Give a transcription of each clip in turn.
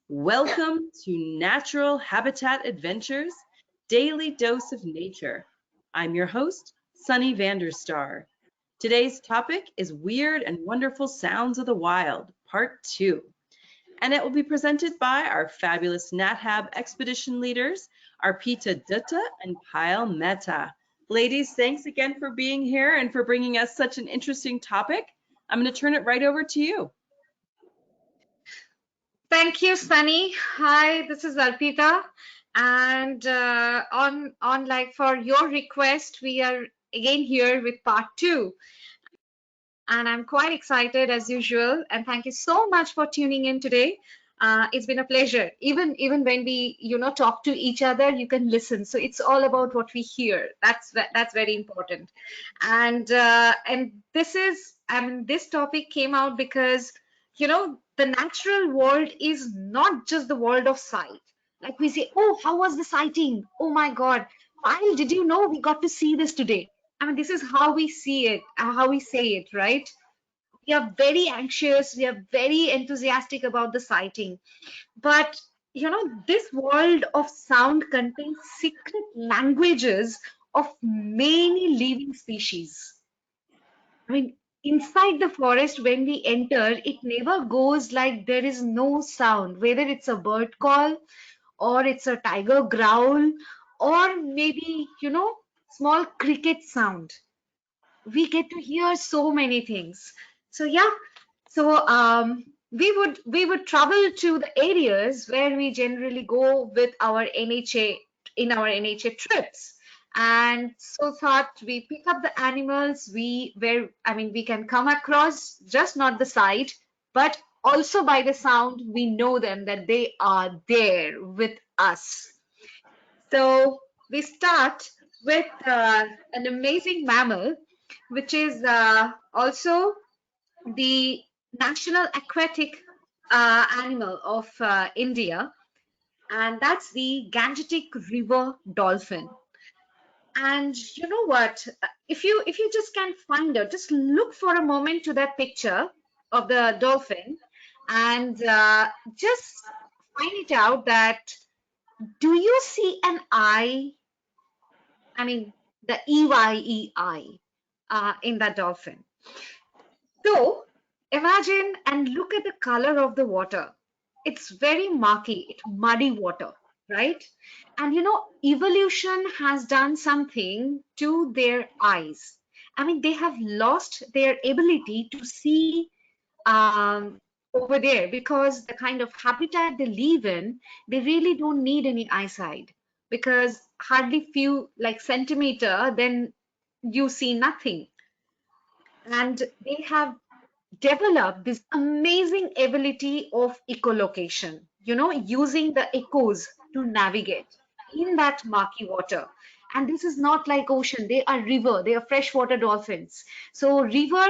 Welcome to Natural Habitat Adventures, Daily Dose of Nature. I'm your host, Sunny Vanderstar. Today's topic is Weird and Wonderful Sounds of the Wild, Part 2. And it will be presented by our fabulous NatHab expedition leaders, Arpita Dutta and Payal Mehta. Ladies, thanks again for being here and for bringing us such an interesting topic. I'm going to turn it right over to you. Thank you, Sunny. Hi, this is Arpita, and for your request, we are again here with part 2, and I'm quite excited as usual. And thank you so much for tuning in today. It's been a pleasure. Even when we talk to each other, you can listen. So it's all about what we hear. That's very important. And this topic came out because the natural world is not just the world of sight. Like we say, oh, how was the sighting? Oh my God, Payal, did you know we got to see this today? I mean, this is how we see it, how we say it, right? We are very anxious, we are very enthusiastic about the sighting. But this world of sound contains secret languages of many living species. I mean, inside the forest, when we enter, it never goes like there is no sound, whether it's a bird call or it's a tiger growl or maybe, small cricket sound. We get to hear so many things. So yeah, we would travel to the areas where we generally go with our NHA in our NHA trips. And so thought we pick up the animals we can come across, just not the sight, but also by the sound we know them that they are there with us. So we start with an amazing mammal, which is also the national aquatic animal of India, and that's the Gangetic River dolphin. And you know what? If you just can't find it, just look for a moment to that picture of the dolphin and just find it out that do you see an eye? I mean, the EYEI in that dolphin. So imagine and look at the color of the water. It's very murky, it's muddy water, right? And evolution has done something to their eyes. I mean, they have lost their ability to see over there because the kind of habitat they live in, they really don't need any eyesight because hardly few like centimeter, then you see nothing. And they have developed this amazing ability of echolocation, using the echoes to navigate in that murky water. And this is not like ocean, they are river, they are freshwater dolphins. So river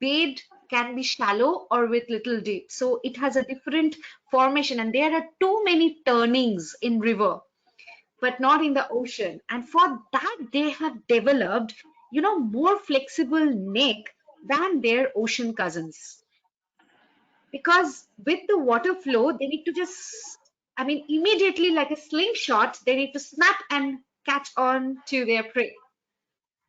bed can be shallow or with little dip. So it has a different formation, and there are too many turnings in river, but not in the ocean. And for that, they have developed, more flexible neck than their ocean cousins. Because with the water flow, they need to just, immediately like a slingshot, they need to snap and catch on to their prey.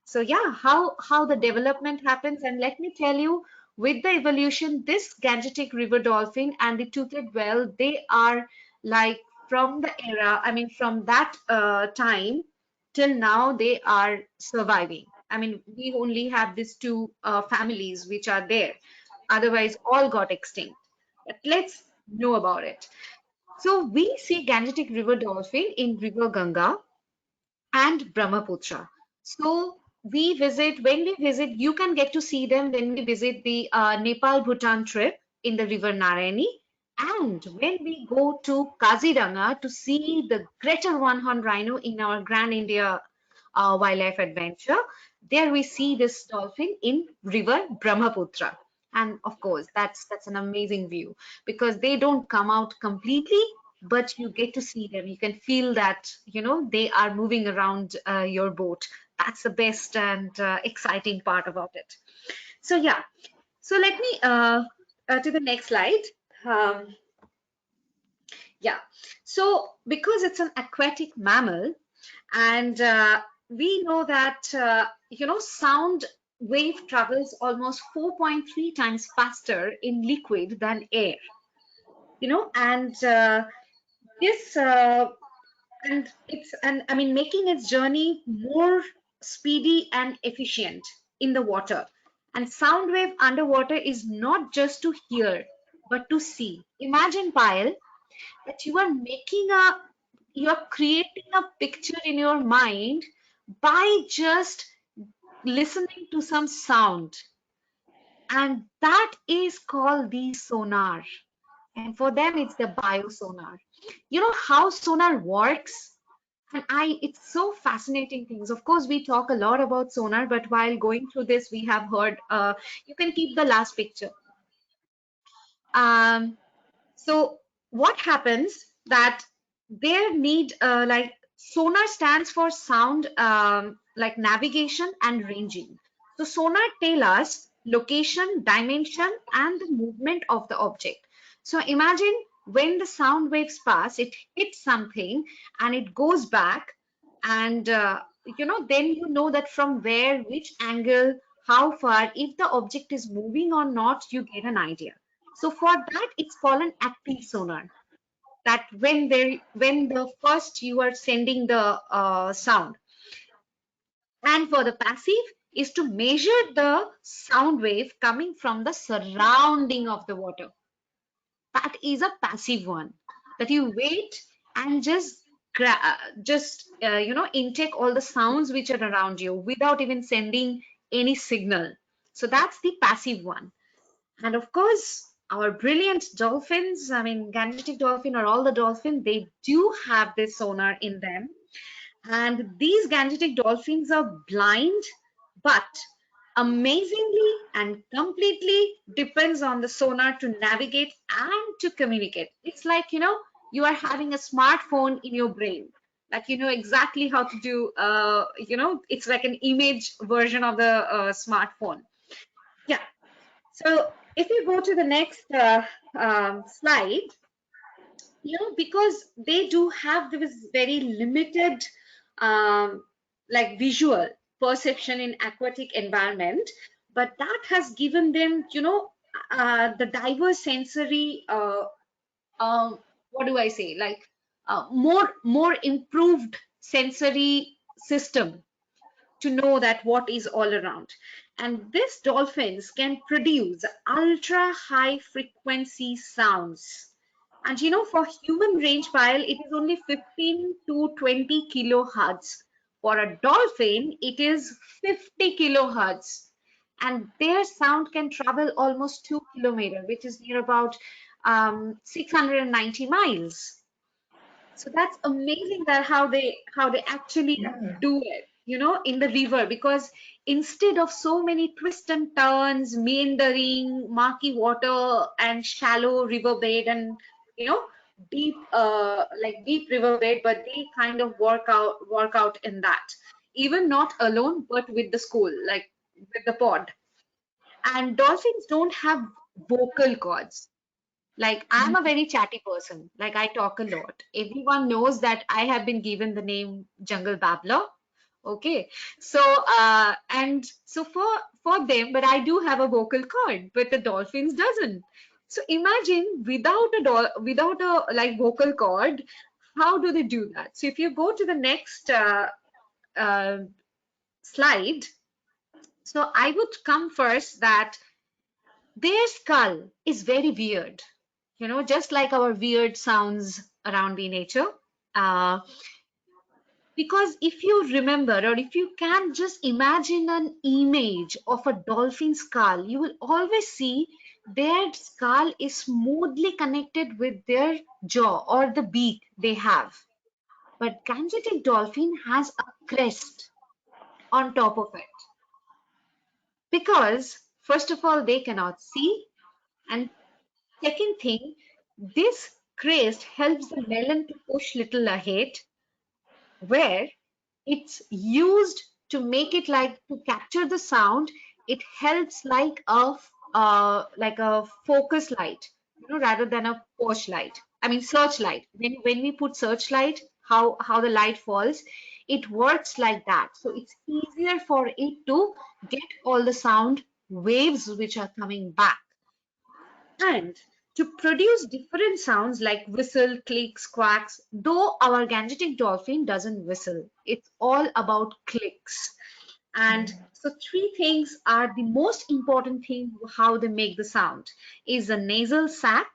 So yeah, how the development happens. And let me tell you, with the evolution, this Gangetic river dolphin and the toothed whale, they are like from the era, from that time till now, they are surviving. We only have these two families which are there. Otherwise, all got extinct. But let's know about it. So we see Gangetic river dolphin in River Ganga and Brahmaputra. So when we visit, you can get to see them when we visit the Nepal-Bhutan trip in the river Narayani. And when we go to Kaziranga to see the greater one-horned rhino in our Grand India wildlife adventure, there we see this dolphin in river Brahmaputra. And of course, that's an amazing view because they don't come out completely, but you get to see them. You can feel that, they are moving around your boat. That's the best and exciting part about it. So yeah, so let me to the next slide. Yeah. So because it's an aquatic mammal, and we know that sound wave travels almost 4.3 times faster in liquid than air. And this and it's and I mean making its journey more speedy and efficient in the water. And sound wave underwater is not just to hear but to see. Imagine, Payal, that you're creating a picture in your mind by just listening to some sound, and that is called the sonar. And for them it's the biosonar. You know how sonar works? And it's so fascinating things. Of course, we talk a lot about sonar, but while going through this, we have heard, you can keep the last picture. Um, so what happens that their need, like sonar stands for sound, like navigation and ranging. So sonar tell us location, dimension, and the movement of the object. So imagine when the sound waves pass, it hits something and it goes back, and then you know that from where, which angle, how far, if the object is moving or not, you get an idea. So for that, it's called an active sonar. That when the first you are sending the sound, and for the passive is to measure the sound wave coming from the surrounding of the water. That is a passive one, that you wait and intake all the sounds which are around you without even sending any signal. So that's the passive one. And of course, our brilliant dolphins, I mean, Gangetic dolphin or all the dolphins, they do have this sonar in them. And these Gangetic dolphins are blind, but amazingly and completely depends on the sonar to navigate and to communicate. It's like, you are having a smartphone in your brain. Like you know exactly how to do, it's like an image version of the smartphone. Yeah. So if you go to the next slide, because they do have this very limited like visual perception in aquatic environment, but that has given them, the diverse sensory, what do I say, like more improved sensory system to know that what is all around. And these dolphins can produce ultra high frequency sounds. And for human range file, it is only 15 to 20 kilohertz. For a dolphin, it is 50 kilohertz. And their sound can travel almost 2 kilometers, which is near about 690 miles. So that's amazing that how they actually do it, in the river, because instead of so many twists and turns, meandering, murky water and shallow riverbed and deep deep riverbed, but they kind of work out in that, even not alone, but with the school, like with the pod. And dolphins don't have vocal cords. Like I'm a very chatty person. Like I talk a lot. Everyone knows that I have been given the name Jungle Babbler. Okay. So and so for them, but I do have a vocal cord, but the dolphins doesn't. So imagine without a like vocal cord, how do they do that? So if you go to the next uh, slide, so I would come first that their skull is very weird, just like our weird sounds around the nature. Uh, because if you remember, or if you can just imagine an image of a dolphin skull, you will always see their skull is smoothly connected with their jaw or the beak they have. But Gangetic dolphin has a crest on top of it. Because, first of all, they cannot see, and second thing, this crest helps the melon to push little ahead, where it's used to make it like to capture the sound. It helps like a focus light, rather than a porch light. I mean searchlight. When we put searchlight, how the light falls, it works like that. So it's easier for it to get all the sound waves which are coming back. And to produce different sounds like whistle, clicks, quacks, though our gangetic dolphin doesn't whistle, it's all about clicks. And so three things are the most important thing how they make the sound is the nasal sac,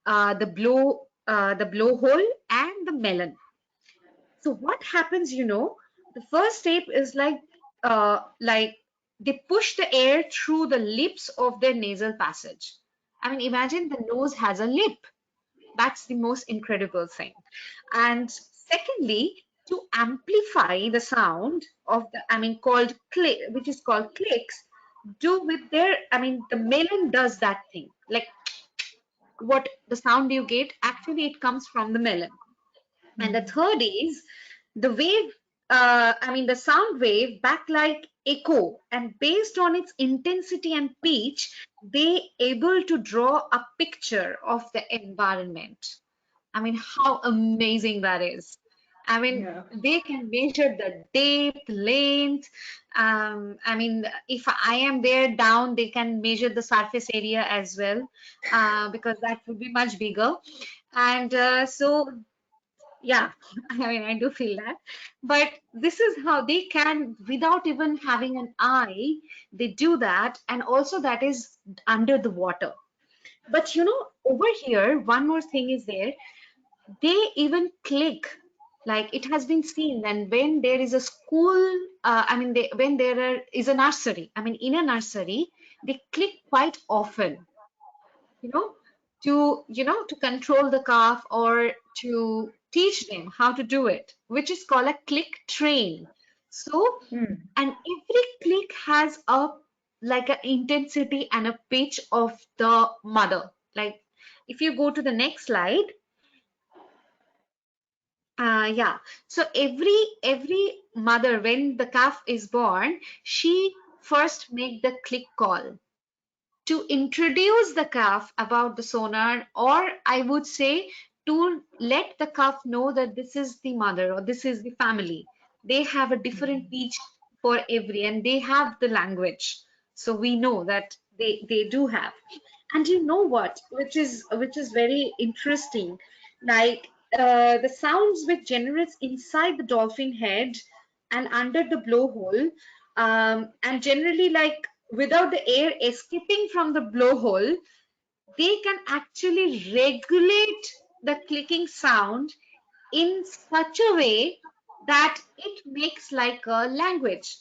the blowhole, and the melon. So what happens, the first step is like they push the air through the lips of their nasal passage. I mean, imagine the nose has a lip. That's the most incredible thing. And secondly, to amplify the sound of the, I mean, called click, which is called clicks, do with their, I mean, the melon does that thing. Like what the sound you get, actually, it comes from the melon. And the third is the wave, I mean, the sound wave back like echo, and based on its intensity and pitch, they able to draw a picture of the environment. I mean, how amazing that is. I mean, Yeah. they can measure the depth, length. I mean, if I am there down, they can measure the surface area as well, because that would be much bigger. And so yeah, I mean, I do feel that. But this is how they can, without even having an eye, they do that. And also, that is under the water. But over here, one more thing is there. They even click, like it has been seen. And when there is a school, I mean, when is a nursery, I mean, in a nursery, they click quite often you know to control the calf or to teach them how to do it, which is called a click train. So and every click has a like an intensity and a pitch of the mother. Like if you go to the next slide, yeah, so every mother, when the calf is born, she first make the click call to introduce the calf about the sonar, or I would say to let the calf know that this is the mother or this is the family. They have a different pitch for every, and they have the language. So we know that they do have. And you know what, which is very interesting, like the sounds which generates inside the dolphin head and under the blowhole, and generally like without the air escaping from the blowhole, they can actually regulate the clicking sound in such a way that it makes like a language.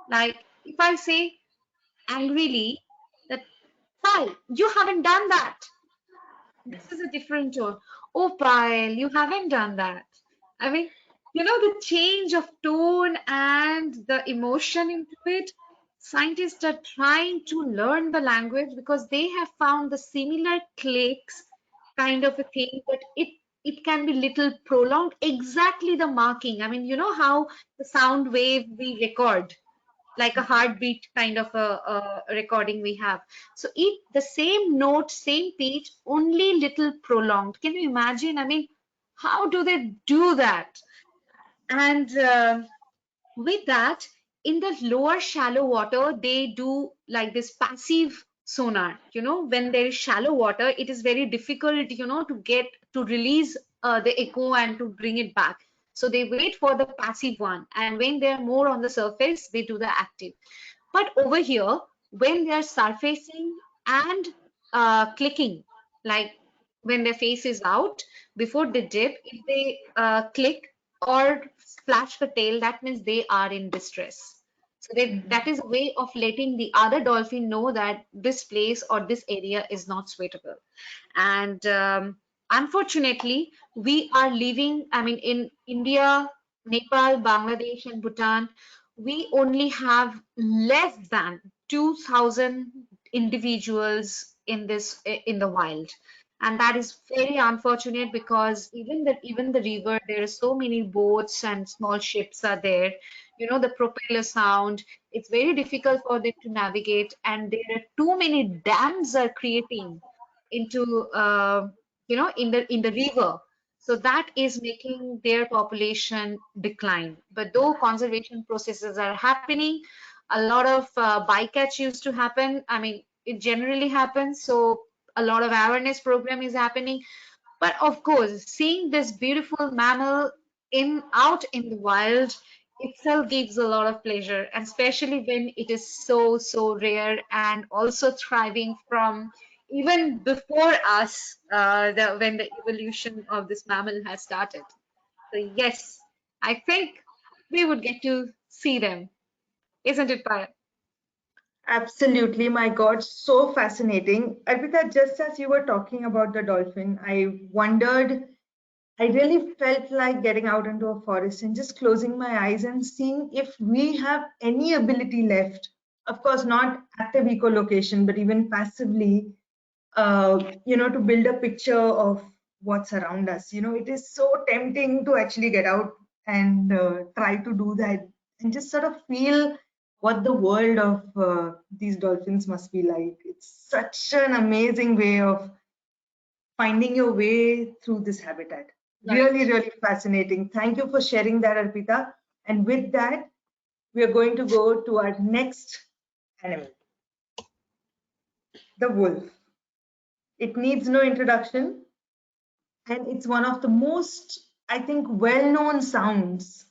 Like if I say angrily that, Pal, you haven't done that. This is a different tone. Oh, Pyle, you haven't done that. I mean, the change of tone and the emotion into it, scientists are trying to learn the language because they have found the similar clicks kind of a thing, but it can be little prolonged, exactly the marking. I mean, you know how the sound wave we record, like a heartbeat kind of a recording we have. So the same note, same pitch, only little prolonged. Can you imagine? I mean, how do they do that? And with that, in the lower shallow water, they do like this passive sonar. When there is shallow water, it is very difficult, to release the echo and to bring it back. So they wait for the passive one. And when they're more on the surface, they do the active. But over here, when they're surfacing and clicking, like when their face is out, before they dip, if they click or splash the tail, that means they are in distress. So that is a way of letting the other dolphin know that this place or this area is not suitable. And unfortunately, we are living, I mean, in India, Nepal, Bangladesh, and Bhutan, we only have less than 2,000 individuals in the wild. And that is very unfortunate because even the river, there are so many boats and small ships are there. The propeller sound, it's very difficult for them to navigate, and there are too many dams are creating into in the river. So that is making their population decline. But though conservation processes are happening, a lot of bycatch used to happen. I mean, it generally happens. So a lot of awareness program is happening. But of course, seeing this beautiful mammal out in the wild itself gives a lot of pleasure, and especially when it is so rare and also thriving from even before us, when the evolution of this mammal has started. So yes, I think we would get to see them, isn't it, Payal? Absolutely, my God, so fascinating. Arpita, just as you were talking about the dolphin, I wondered, I really felt like getting out into a forest and just closing my eyes and seeing if we have any ability left. Of course, not active echolocation, but even passively, to build a picture of what's around us. It is so tempting to actually get out and try to do that and just sort of feel what the world of these dolphins must be like. It's such an amazing way of finding your way through this habitat. Right. Really, really fascinating. Thank you for sharing that, Arpita. And with that, we are going to go to our next animal, the wolf. It needs no introduction, and it's one of the most, I think, well-known sounds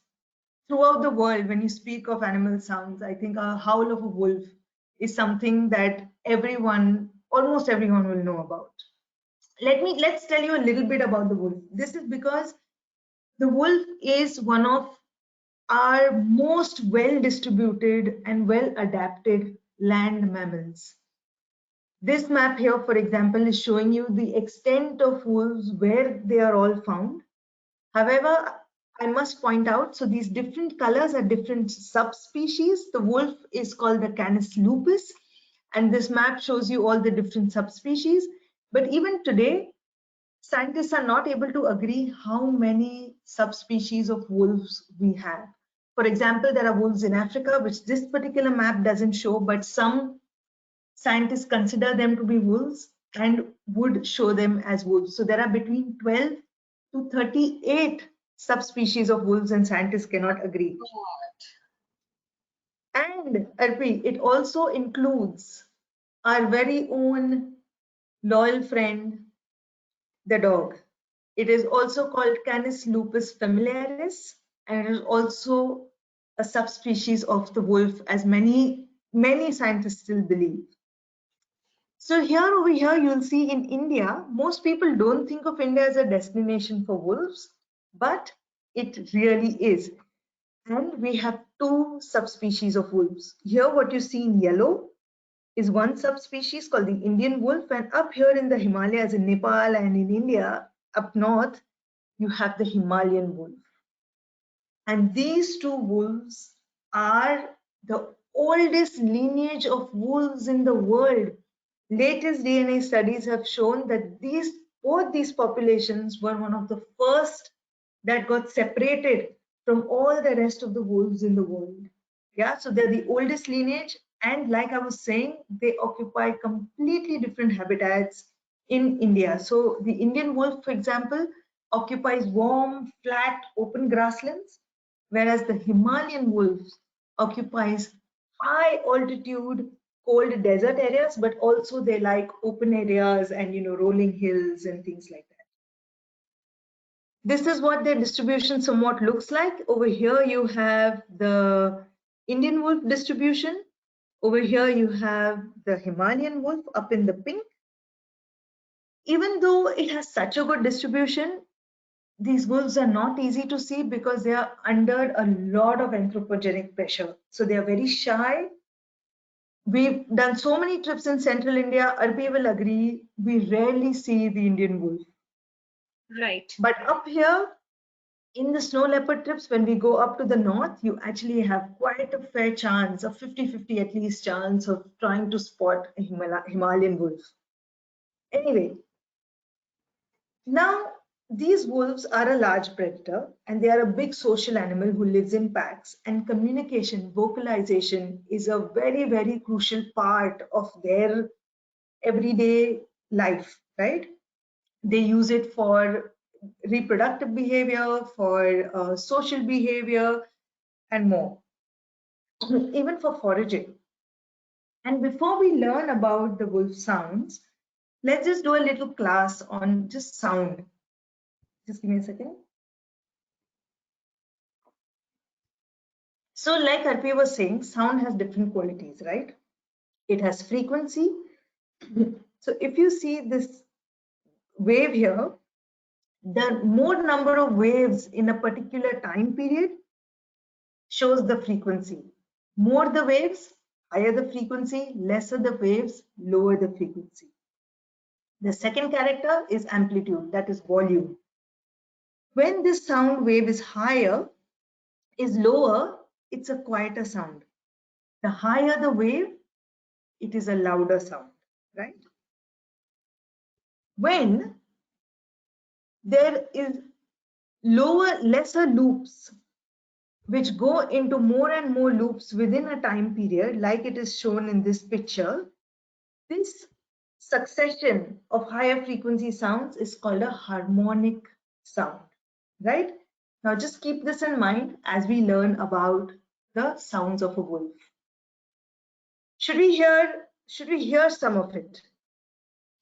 throughout the world. When you speak of animal sounds, I think a howl of a wolf is something that almost everyone will know about. Let's tell you a little bit about the wolf. This is because the wolf is one of our most well distributed and well adapted land mammals. This map here, for example, is showing you the extent of wolves where they are all found. However, I must point out, so these different colors are different subspecies. The wolf is called the Canis lupus, and this map shows you all the different subspecies. But even today, scientists are not able to agree how many subspecies of wolves we have. For example, there are wolves in Africa, which this particular map doesn't show, but some scientists consider them to be wolves and would show them as wolves. So there are between 12 to 38 subspecies of wolves, and scientists cannot agree. And Arpi, it also includes our very own loyal friend, the dog. It is also called Canis lupus familiaris, and it is also a subspecies of the wolf, as many scientists still believe. So over here, you'll see in India, most people don't think of India as a destination for wolves, but it really is. And we have two subspecies of wolves. Here, what you see in yellow is one subspecies called the Indian wolf, and up here in the Himalayas in Nepal and in India, up north, you have the Himalayan wolf. And these two wolves are the oldest lineage of wolves in the world. Latest DNA studies have shown that both these populations were one of the first that got separated from all the rest of the wolves in the world. Yeah, so they're the oldest lineage, and like I was saying, they occupy completely different habitats in India. So the Indian wolf, for example, occupies warm, flat, open grasslands, whereas the Himalayan wolf occupies high altitude, cold desert areas, but also they like open areas and rolling hills and things like that. This is what their distribution somewhat looks like. Over here you have the Indian wolf distribution. Over here you have the Himalayan wolf up in the pink. Even though it has such a good distribution, these wolves are not easy to see because they are under a lot of anthropogenic pressure. So they are very shy. We've done so many trips in central India. Arpi will agree, we rarely see the Indian wolf. Right. But up here in the snow leopard trips, when we go up to the north, you actually have quite a fair chance, a 50-50 at least chance of trying to spot a Himalayan wolf. Anyway, now these wolves are a large predator, and they are a big social animal who lives in packs, and communication, vocalization is a very, very crucial part of their everyday life, right? They use it for reproductive behavior, for social behavior, and more, even for foraging. And before we learn about the wolf sounds, let's just do a little class on just sound. Just give me a second. So like Arpita was saying, sound has different qualities, right? It has frequency. So if you see this wave here, the more number of waves in a particular time period shows the frequency. More the waves, higher the frequency, lesser the waves, lower the frequency. The second character is amplitude, that is volume. When this sound wave is higher, is lower, it's a quieter sound. The higher the wave, it is a louder sound, right? When there is lesser loops, which go into more and more loops within a time period, like it is shown in this picture, this succession of higher frequency sounds is called a harmonic sound, right? Now just keep this in mind as we learn about the sounds of a wolf. Should we hear some of it?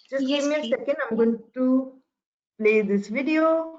Just Yes, give me a please. second. I'm going to play this video.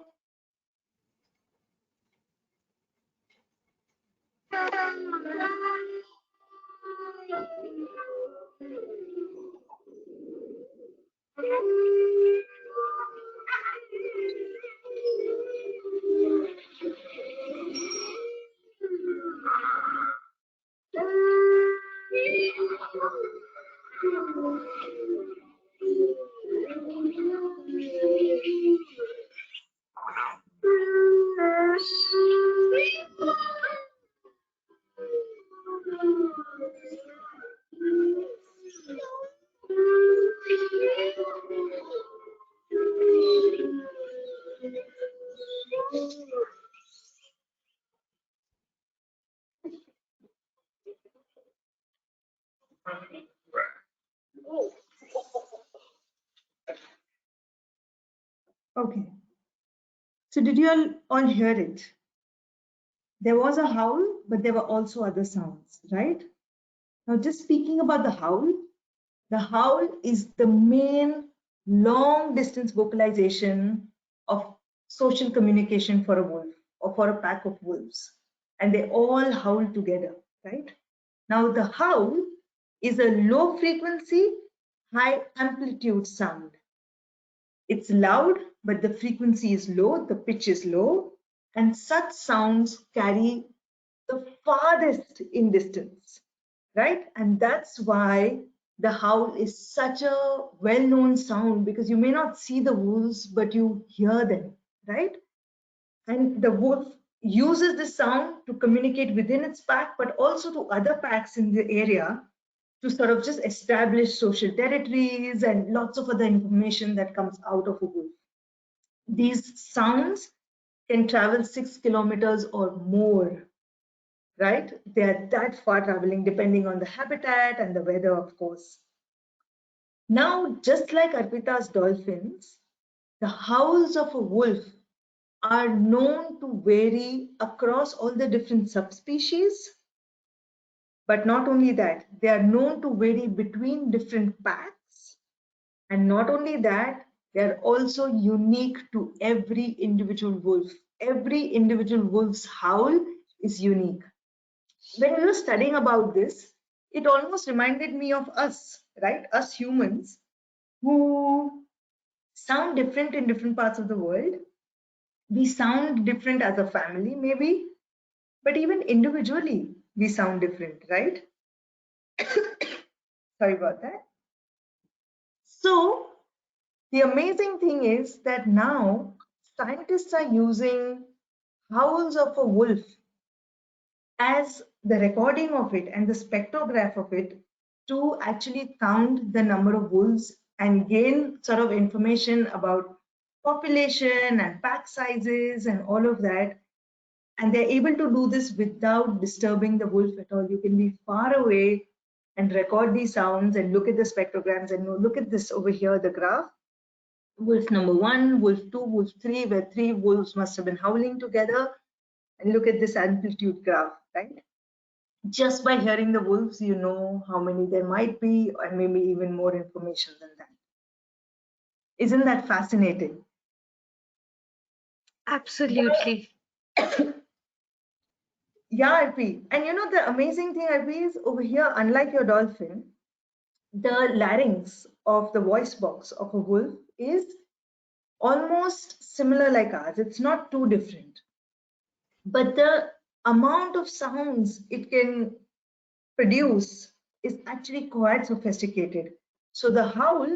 Okay. So did you all hear it? There was a howl, but there were also other sounds, right? Now just speaking about the howl is the main long distance vocalization of social communication for a wolf or for a pack of wolves. And they all howl together, right? Now the howl is a low frequency, high amplitude sound. It's loud, but the frequency is low, the pitch is low, and such sounds carry the farthest in distance, right? And that's why the howl is such a well-known sound, because you may not see the wolves, but you hear them, right? And the wolf uses this sound to communicate within its pack, but also to other packs in the area to sort of just establish social territories and lots of other information that comes out of a wolf. These sounds can travel 6 kilometers or more, right? They are that far traveling depending on the habitat and the weather, of course. Now, just like Arpita's dolphins, the howls of a wolf are known to vary across all the different subspecies. But not only that, they are known to vary between different packs. And not only that, they are also unique to every individual wolf. Every individual wolf's howl is unique. When we were studying about this, it almost reminded me of us, right? Us humans who sound different in different parts of the world. We sound different as a family, maybe, but even individually, we sound different, right? Sorry about that. So the amazing thing is that now scientists are using howls of a wolf as the recording of it and the spectrograph of it to actually count the number of wolves and gain sort of information about population and pack sizes and all of that. And they're able to do this without disturbing the wolf at all. You can be far away and record these sounds and look at the spectrograms and look at this over here, the graph. wolf number 1, wolf 2, wolf 3, where 3 wolves must have been howling together. And look at this amplitude graph, right? Just by hearing the wolves, you know how many there might be, and maybe even more information than that. Isn't that fascinating? Absolutely. Yeah, Arpi. And you know, the amazing thing, Arpi, is over here, unlike your dolphin, the larynx of the voice box of a wolf is almost similar like ours. It's not too different. But the amount of sounds it can produce is actually quite sophisticated. So the howl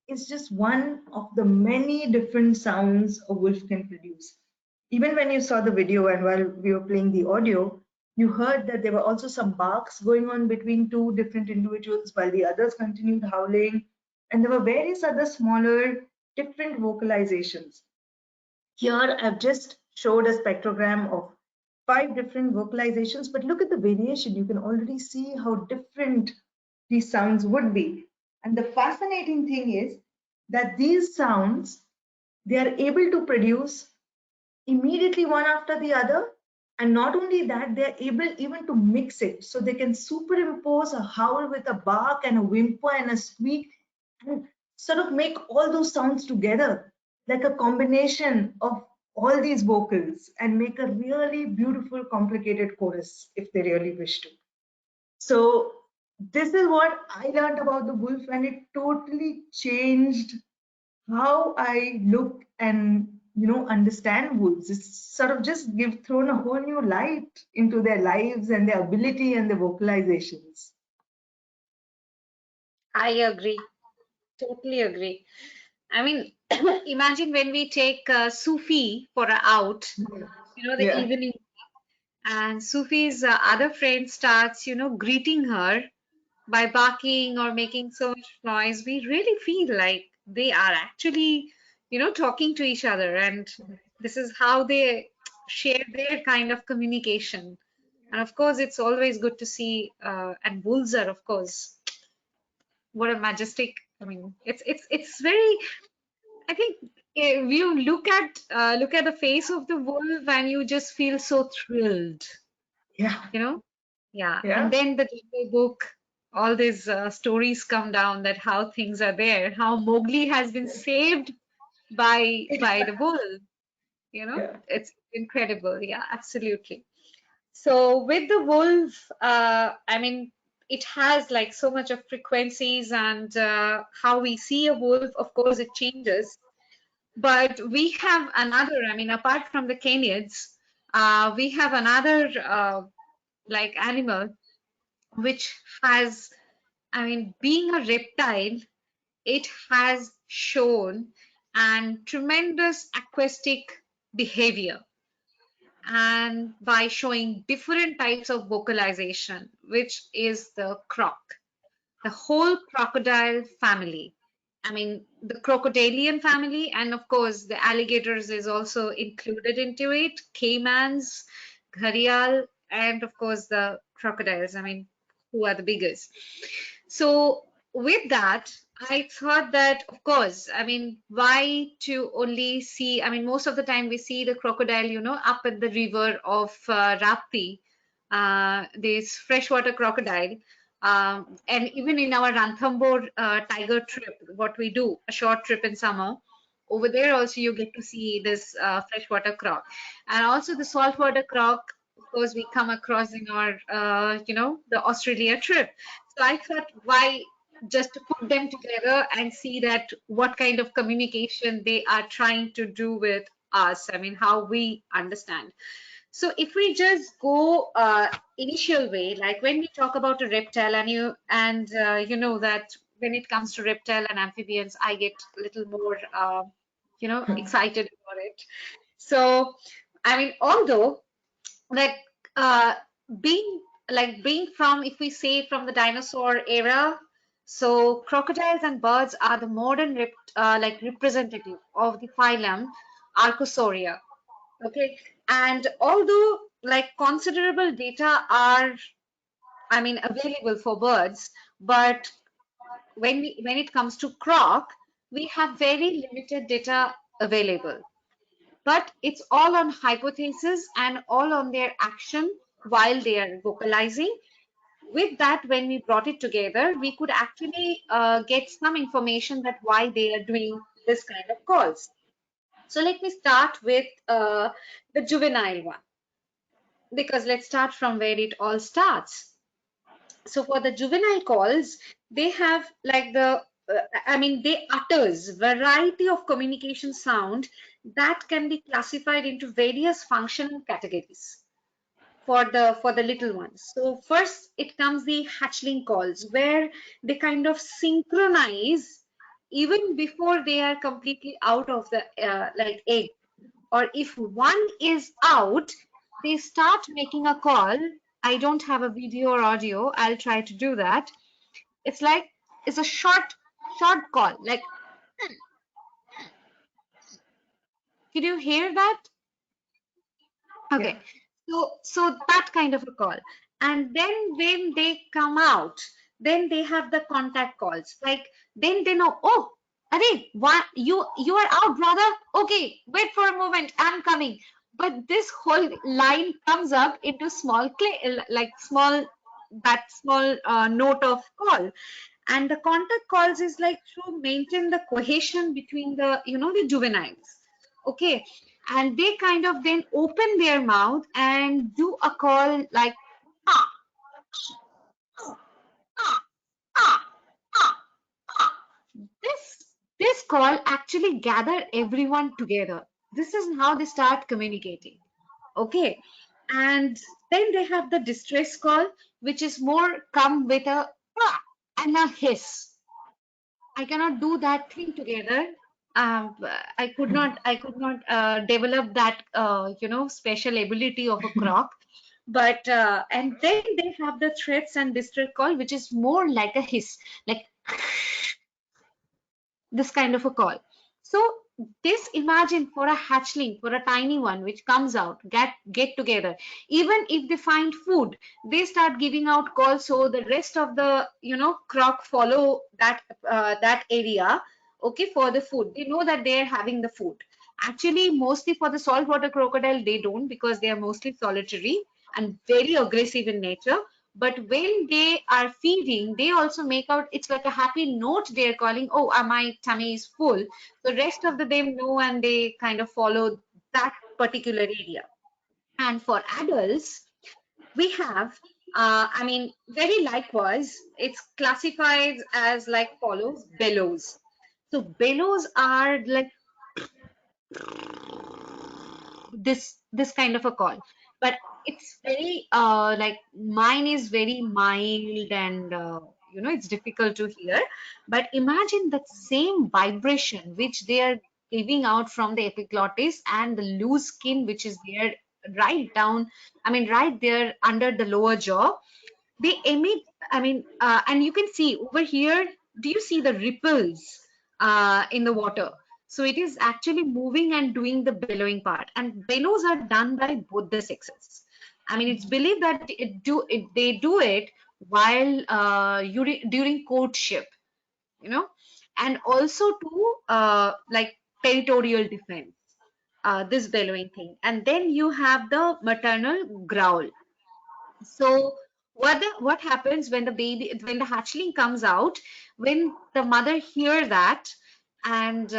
is just one of the many different sounds a wolf can produce. Even when you saw the video and while we were playing the audio, you heard that there were also some barks going on between two different individuals while the others continued howling. And there were various other smaller different vocalizations. Here I've just showed a spectrogram of 5 different vocalizations, but look at the variation. You can already see how different these sounds would be. And the fascinating thing is that these sounds, they are able to produce immediately one after the other. And not only that, they're able even to mix it. So they can superimpose a howl with a bark and a whimper and a squeak and sort of make all those sounds together like a combination of all these vocals and make a really beautiful, complicated chorus if they really wish to. So this is what I learned about the wolf, and it totally changed how I look and understand wolves. It's sort of just thrown a whole new light into their lives and their ability and their vocalizations. I agree. Totally agree. I mean, imagine when we take Sufi for a out, the Yeah. evening, and Sufi's other friend starts, greeting her by barking or making so much noise. We really feel like they are actually, talking to each other, and this is how they share their kind of communication. And of course, it's always good to see, and wolves are, of course, what a majestic. I mean, it's very. I think if you look at the face of the wolf and you just feel so thrilled, Yeah. Yeah. Yeah. And then the Jungle Book, all these stories come down that how things are there, how Mowgli has been saved by the wolf. Yeah. It's incredible. Yeah, absolutely. So with the wolf, I mean, it has like so much of frequencies, and how we see a wolf, of course, it changes. But we have another, I mean, apart from the canids, we have another like animal which has, I mean, being a reptile, it has shown and tremendous aquatic behavior, and by showing different types of vocalization, which is the croc, the whole crocodile family. I mean, the crocodilian family, and of course, the alligators is also included into it, caimans, gharial, and of course, the crocodiles. I mean, who are the biggest. So, with that, I thought that, of course, I mean, why to only see, I mean, most of the time we see the crocodile, up at the river of Rapti, this freshwater crocodile. And even in our Ranthambore tiger trip, what we do, a short trip in summer, over there also you get to see this freshwater croc. And also the saltwater croc, of course, we come across in our, the Australia trip. So I thought, why just to put them together and see that what kind of communication they are trying to do with us. I mean, how we understand. So if we just go initial way, like when we talk about a reptile, you know that when it comes to reptile and amphibians, I get a little more excited about it. So I mean, although like uh, being from, if we say, from the dinosaur era, so crocodiles and birds are the modern representative of the phylum Archosauria. Okay, and although like considerable data are, I mean, available for birds, but when it comes to croc, we have very limited data available, but it's all on hypothesis and all on their action while they are vocalizing. With that, when we brought it together, we could actually get some information that why they are doing this kind of calls. So let me start with the juvenile one, because let's start from where it all starts. So for the juvenile calls, they have like they utters variety of communication sound that can be classified into various functional categories for the little ones. So first it comes the hatchling calls, where they kind of synchronize even before they are completely out of the like egg, or if one is out, they start making a call. I don't have a video or audio. I'll try to do that. It's like it's a short call. Like, did you hear that? Yeah. Okay. So that kind of a call. And then when they come out, then they have the contact calls. Like then they know, oh, Arey, why you are out, brother? Okay, wait for a moment, I'm coming. But this whole line comes up into small like small that small note of call. And the contact calls is like to maintain the cohesion between the the juveniles. Okay, and they kind of then open their mouth and do a call like ah, ah, ah, ah, ah, ah. This call actually gather everyone together. This is how they start communicating. Okay, and then they have the distress call, which is more come with a ah and a hiss. I cannot do that thing together. I could not develop that, special ability of a croc. But and then they have the threats and distress call, which is more like a hiss, like this kind of a call. So this, imagine for a hatchling, for a tiny one which comes out, get together. Even if they find food, they start giving out calls. So the rest of the croc follow that area. Okay, for the food, they know that they are having the food. Actually, mostly for the saltwater crocodile, they don't, because they are mostly solitary and very aggressive in nature. But when they are feeding, they also make out it's like a happy note they're calling, oh, my tummy is full. The rest of the them know, and they kind of follow that particular area. And for adults, we have very likewise, it's classified as like follows: bellows. So bellows are like this kind of a call, but it's very like mine is very mild, and it's difficult to hear. But imagine that same vibration which they are giving out from the epiglottis and the loose skin which is there right down, right there under the lower jaw. They emit, and you can see over here, do you see the ripples in the water? So it is actually moving and doing the bellowing part, and bellows are done by both the sexes. It's believed that they do it while during courtship, you know and also to like territorial defense, this bellowing thing. And then you have the maternal growl. So what happens when the hatchling comes out, when the mother hear that, and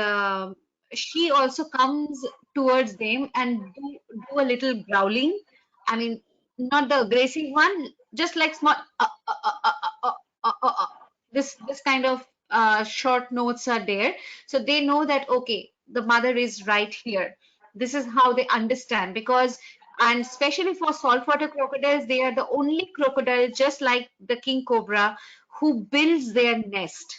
she also comes towards them and do a little growling. I mean, not the aggressive one, just like small this kind of short notes are there. So they know that, okay, the mother is right here. This is how they understand, because and especially for saltwater crocodiles, they are the only crocodile, just like the king cobra, who builds their nest.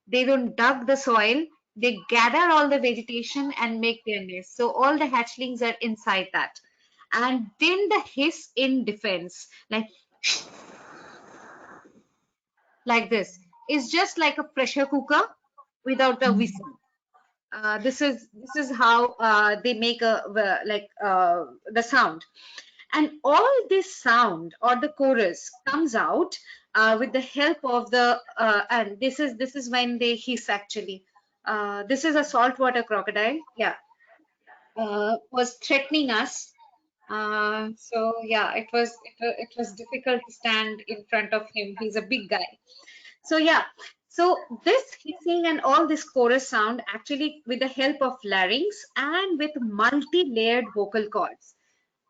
They don't dug the soil, they gather all the vegetation and make their nest. So all the hatchlings are inside that. And then the hiss in defense, like this, is just like a pressure cooker without a whistle. This is how they make the sound. And all this sound or the chorus comes out with the help of the and this is when they hiss actually. This is a saltwater crocodile. Yeah, was threatening us. So yeah, it was difficult to stand in front of him. He's a big guy. So yeah, so this hissing and all this chorus sound actually with the help of larynx and with multi-layered vocal cords.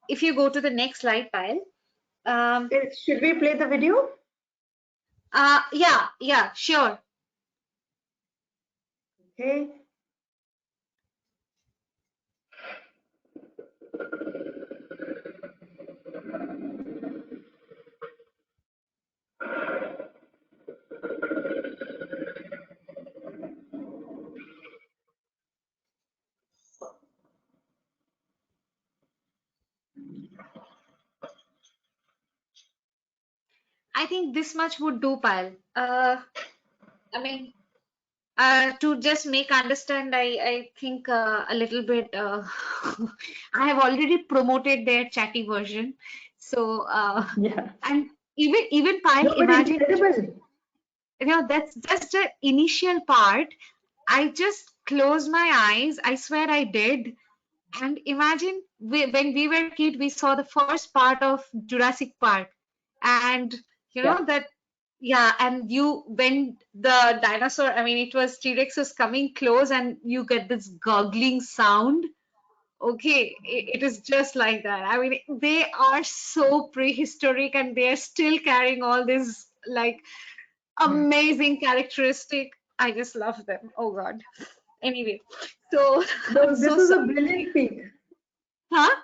If you go to the next slide, Payal. Should we play the video? Yeah, sure. Okay. I think this much would do, Payal. I mean, to just make understand, I think a little bit. I have already promoted their chatty version, so Yeah. and even Payal, No, but imagine, incredible. you know, that's just the initial part. I just closed my eyes. I swear I did. And imagine when we were kid, we saw the first part of Jurassic Park, and you Yeah. know that, yeah. And you when the dinosaur, I mean, it was T-Rex was coming close, and you get this gurgling sound. Okay, it is just like that. I mean, they are so prehistoric, and they are still carrying all this like amazing characteristic. I just love them. Oh God. Anyway, so I'm No, this so was a sorry. brilliant peek. Huh?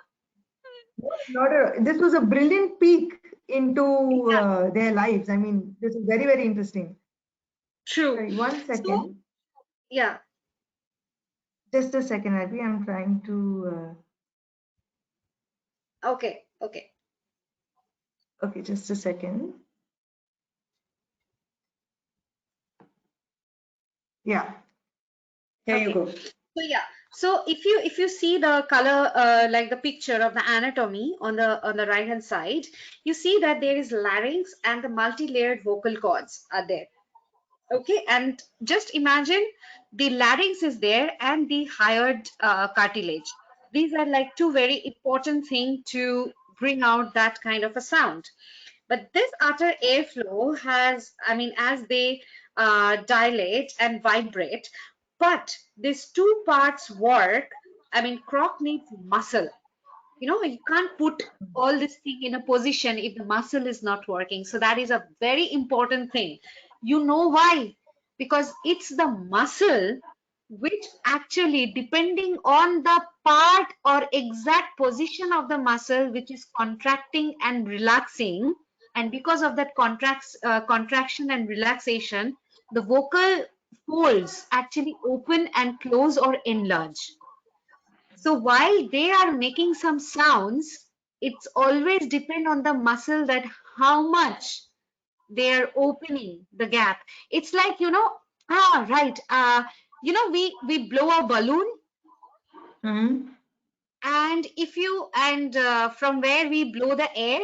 This was a brilliant peek into Yeah, their lives. I mean, this is very, very interesting. true. Sorry, one So second. yeah, Just a second, Arpi. I'm trying to. okay. Okay, just a second. Yeah, here you Okay. go. So yeah. So if you see the color like the picture of the anatomy on the right hand side, you see that there is larynx and the multi-layered vocal cords are there. Okay, and just imagine the larynx is there and the hyoid cartilage. These are like two very important things to bring out that kind of a sound. But this utter airflow has, I mean, as they dilate and vibrate, but these two parts work. I mean, croc needs muscle. You know, you can't put all this thing in a position if the muscle is not working. So that is a very important thing. You know why? Because it's the muscle which actually, depending on the part or exact position of the muscle which is contracting and relaxing, and because of that contraction and relaxation, the vocal folds actually open and close or enlarge. So while they are making some sounds, it's always depend on the muscle that how much they are opening the gap. It's like, you know, right. You know, we blow a balloon, Mm-hmm. and if you and from where we blow the air,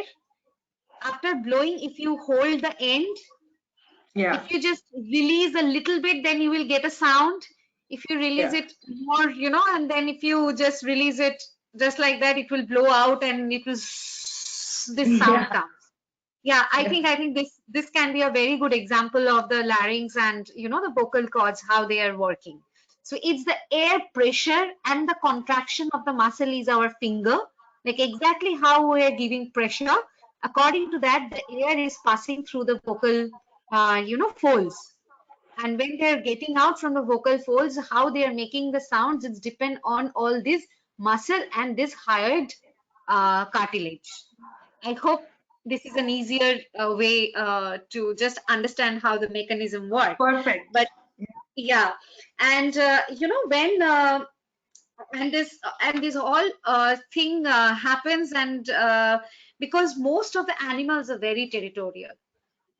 after blowing, if you hold the end, Yeah, if you just release a little bit, then you will get a sound. If you release yeah, it more, you know, and then if you just release it just like that, it will blow out and it will this sound yeah, comes. Yeah, yeah. I think this can be a very good example of the larynx and, you know, the vocal cords, how they are working. So it's the air pressure and the contraction of the muscle is our finger, like exactly how we are giving pressure. According to that, the air is passing through the vocal, you know, folds. And when they're getting out from the vocal folds, how they are making the sounds, it's depend on all this muscle and this hyoid cartilage. I hope this is an easier way to just understand how the mechanism works. Perfect. But yeah, and you know, when and this all thing happens, and because most of the animals are very territorial,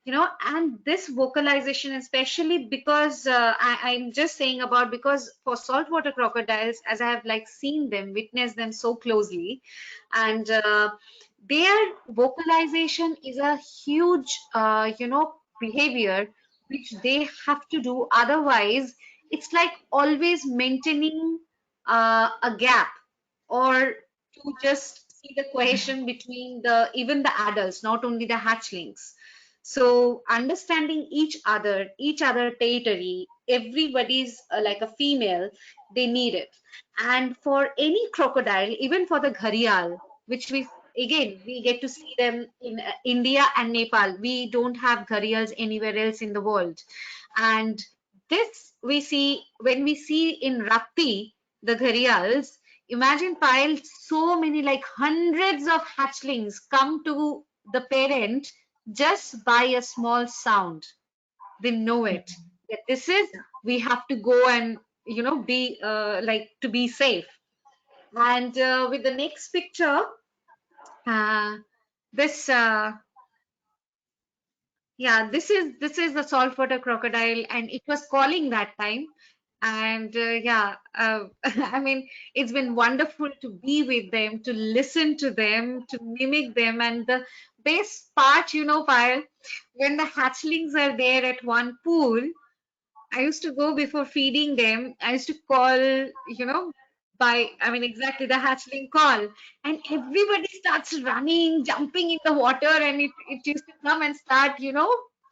you know, and this vocalization, especially because I'm just saying about, because for saltwater crocodiles, as I have like seen them, witnessed them so closely, and their vocalization is a huge you know, behavior which they have to do. Otherwise, it's like always maintaining a gap, or to just see the cohesion between the even the adults, not only the hatchlings. So understanding each other territory, everybody's like a female, they need it. And for any crocodile, even for the gharial, which we again we get to see them in India and Nepal. We don't have gharials anywhere else in the world. And this we see when we see in Rapti, the gharials. Imagine, Payal, so many, like hundreds of hatchlings come to the parent just by a small sound. They know it. That this is, we have to go and, be like to be safe. And with the next picture, uh, this yeah, this is the saltwater crocodile, and it was calling that time. And yeah, I mean, it's been wonderful to be with them, to listen to them, to mimic them. And the best part, Payal, when the hatchlings are there at one pool, I used to go before feeding them. I used to call, I mean, exactly the hatchling call. And everybody starts running, jumping in the water, and it used to come and start,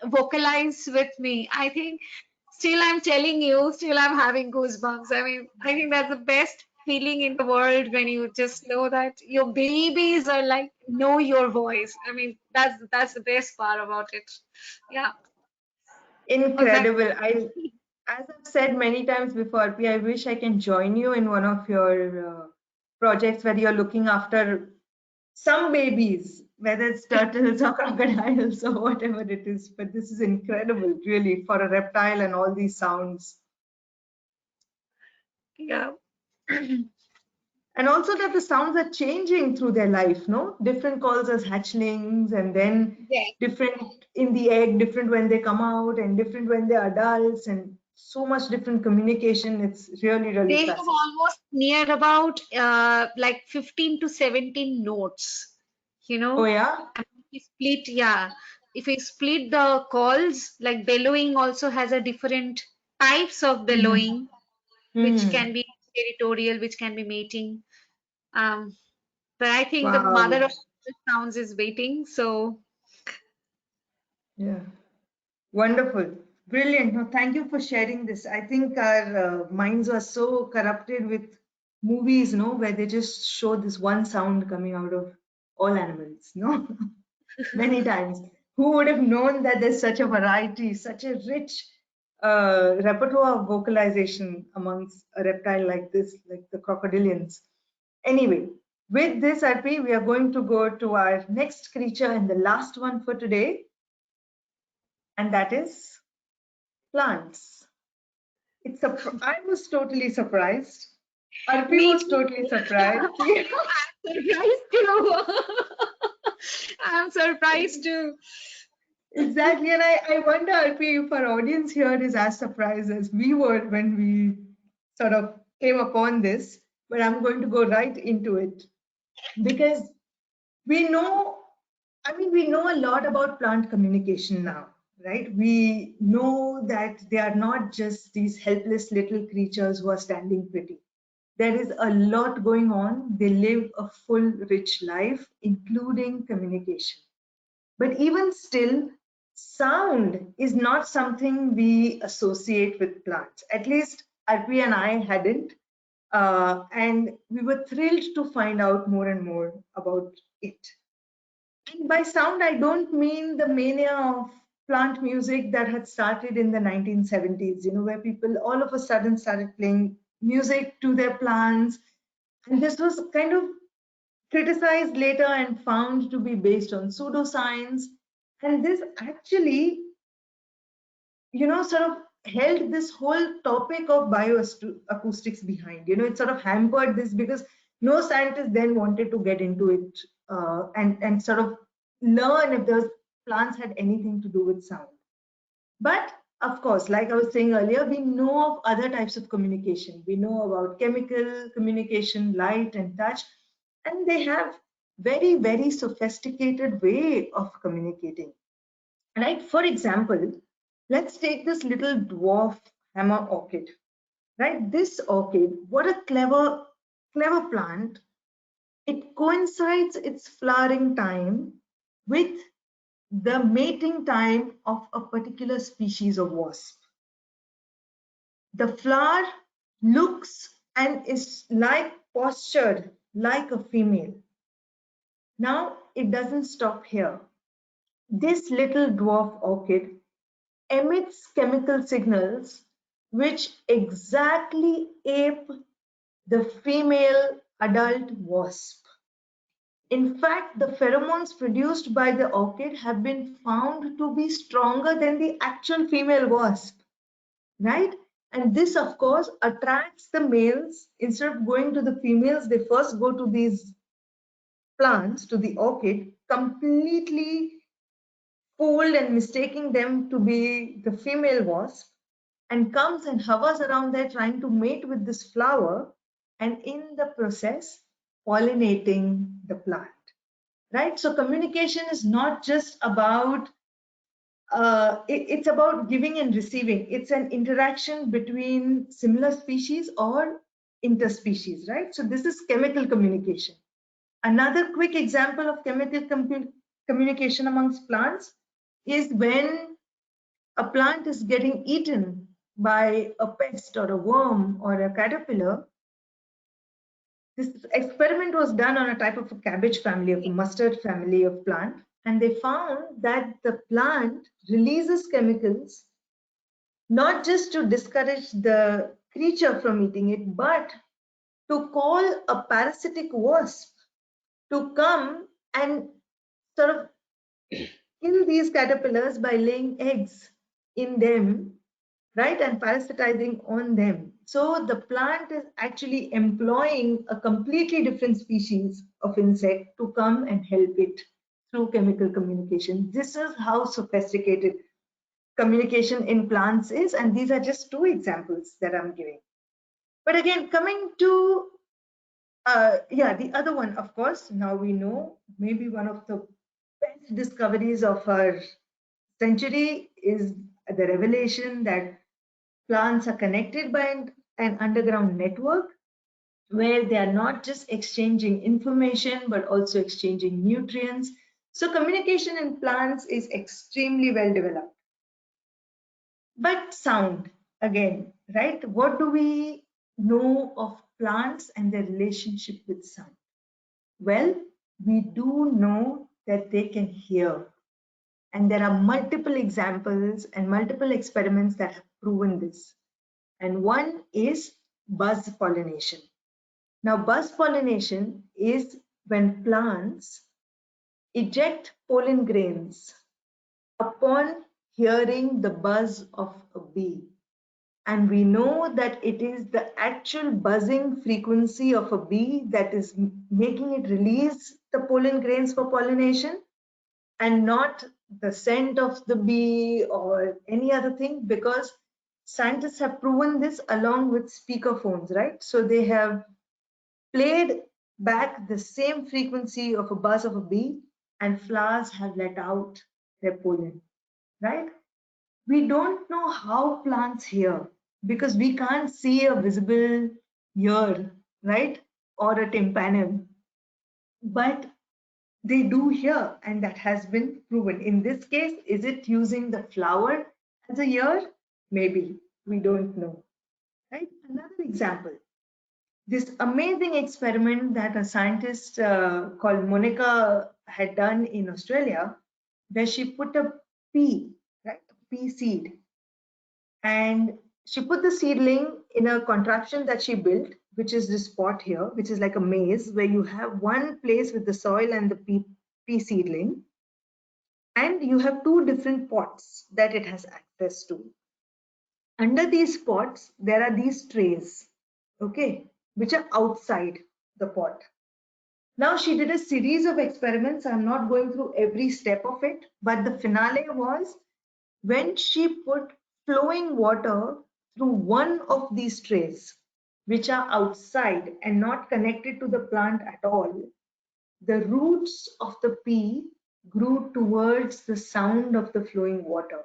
vocalize with me. I think still I'm telling you, still I'm having goosebumps. I mean, I think that's the best feeling in the world when you just know that your babies are like know your voice. I mean, that's the best part about it. Yeah. Was that Incredible. As I've said many times before, Arpi, I wish I can join you in one of your projects where you're looking after some babies, whether it's turtles or crocodiles or whatever it is. But this is incredible, really, for a reptile and all these sounds. yeah. And also that the sounds are changing through their life, no? Different calls as hatchlings, and then Yeah. different in the egg, different when they come out, and different when they're adults, and so much different communication. It's really, really They have fascinating. almost near about like 15 to 17 notes, Oh, yeah? And if we split, yeah, if we split the calls, like bellowing also has a different types of Mhm. bellowing, which can be territorial, which can be mating. Um, but I think the mother Wow. of the sounds is waiting. So Yeah. Wonderful. Brilliant. No, thank you for sharing this. I think our minds are so corrupted with movies, no, where they just show this one sound coming out of all animals, no? Many times. Who would have known that there's such a variety, such a rich repertoire of vocalization amongst a reptile like this, like the crocodilians? Anyway, with this, Arpi, we are going to go to our next creature and the last one for today, and that is plants. I was totally surprised. Arpi me was too. totally surprised. I'm surprised too. I'm surprised too. Exactly, and I wonder, Arpi, if our audience here is as surprised as we were when we sort of came upon this. But I'm going to go right into it because we know, I mean, we know a lot about plant communication now, right? We know that they are not just these helpless little creatures who are standing pretty. There is a lot going on. They live a full, rich life, including communication. But even still, sound is not something we associate with plants. At least Arpi and I hadn't. And we were thrilled to find out more and more about it. And by sound, I don't mean the mania of plant music that had started in the 1970s, where people all of a sudden started playing music to their plants. And this was kind of criticized later and found to be based on pseudoscience. And this actually, sort of held this whole topic of bioacoustics behind. It sort of hampered this because no scientist then wanted to get into it and sort of learn if those plants had anything to do with sound. But of course, like I was saying earlier, we know of other types of communication. We know about chemical communication, light and touch, and they have very, very sophisticated way of communicating. Right? For example, let's take this little dwarf hammer orchid. right? This orchid, what a clever plant. It coincides its flowering time with the mating time of a particular species of wasp. The flower looks and is like postured like a female. Now, it doesn't stop here. This little dwarf orchid emits chemical signals which exactly ape the female adult wasp. In fact, the pheromones produced by the orchid have been found to be stronger than the actual female wasp, right? And this, of course, attracts the males. Instead of going to the females, they first go to these plants, to the orchid, completely fooled and mistaking them to be the female wasp, and comes and hovers around there trying to mate with this flower, and in the process pollinating the plant, right? So communication is not just about it's about giving and receiving. It's an interaction between similar species or interspecies, right? So this is chemical communication. Another quick example of chemical communication amongst plants is when a plant is getting eaten by a pest or a worm or a caterpillar. This experiment was done on a type of a cabbage family, of a mustard family of plant, and they found that the plant releases chemicals not just to discourage the creature from eating it, but to call a parasitic wasp to come and sort of kill these caterpillars by laying eggs in them, right, and parasitizing on them. So the plant is actually employing a completely different species of insect to come and help it through chemical communication. This is how sophisticated communication in plants is, and these are just two examples that I'm giving. But again, coming to the other one, of course, now we know maybe one of the best discoveries of our century is the revelation that plants are connected by an underground network where they are not just exchanging information but also exchanging nutrients. So communication in plants is extremely well developed. But sound, again, right? What do we know of plants and their relationship with sound? Well, we do know that they can hear. And there are multiple examples and multiple experiments that have proven this. And one is buzz pollination. Now, buzz pollination is when plants eject pollen grains upon hearing the buzz of a bee. And we know that it is the actual buzzing frequency of a bee that is making it release the pollen grains for pollination, and not the scent of the bee or any other thing, because scientists have proven this along with speakerphones, right? So they have played back the same frequency of a buzz of a bee, and flowers have let out their pollen, right? We don't know how plants hear because we can't see a visible ear, right? Or a tympanum. But they do hear, and that has been proven. In this case, is it using the flower as a ear? Maybe, we don't know, right? Another example, this amazing experiment that a scientist called Monica had done in Australia, where she put a pea, right, pea seed, and she put the seedling in a contraption that she built, which is this pot here, which is like a maze where you have one place with the soil and the pea seedling, and you have two different pots that it has access to. Under these pots, there are these trays, okay, which are outside the pot. Now she did a series of experiments. I'm not going through every step of it, but the finale was when she put flowing water through one of these trays, which are outside and not connected to the plant at all, the roots of the pea grew towards the sound of the flowing water.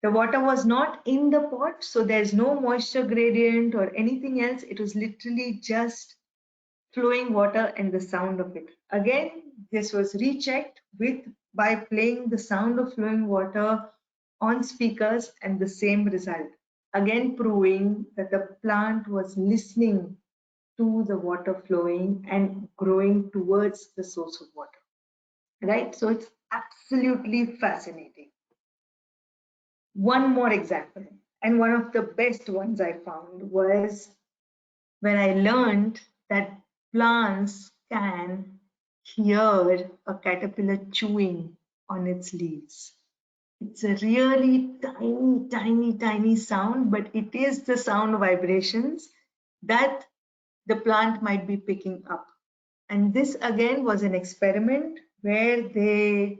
The water was not in the pot, so there's no moisture gradient or anything else. It was literally just flowing water and the sound of it. Again, this was rechecked by playing the sound of flowing water on speakers and the same result. Again, proving that the plant was listening to the water flowing and growing towards the source of water. Right? So it's absolutely fascinating. One more example, and one of the best ones I found was when I learned that plants can hear a caterpillar chewing on its leaves. It's a really tiny, tiny, tiny sound, but it is the sound vibrations that the plant might be picking up. And this again was an experiment where they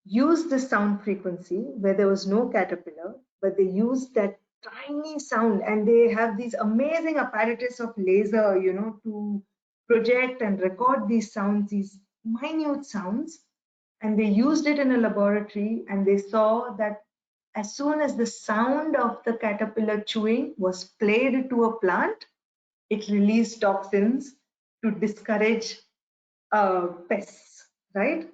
used the sound frequency where there was no caterpillar, but they used that tiny sound, and they have these amazing apparatus of laser, to project and record these sounds, these minute sounds. And they used it in a laboratory, and they saw that as soon as the sound of the caterpillar chewing was played to a plant, it released toxins to discourage pests, right?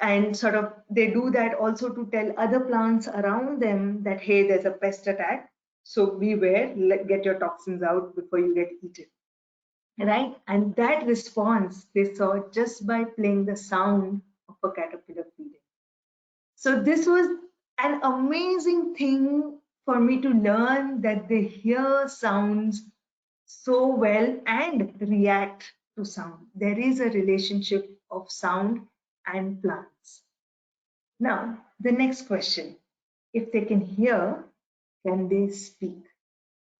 And sort of they do that also to tell other plants around them that, hey, there's a pest attack, so beware, get your toxins out before you get eaten, right? And that response they saw just by playing the sound of a caterpillar feeding. So this was an amazing thing for me to learn, that they hear sounds so well and react to sound. There is a relationship of sound and plants. Now, the next question, if they can hear, can they speak?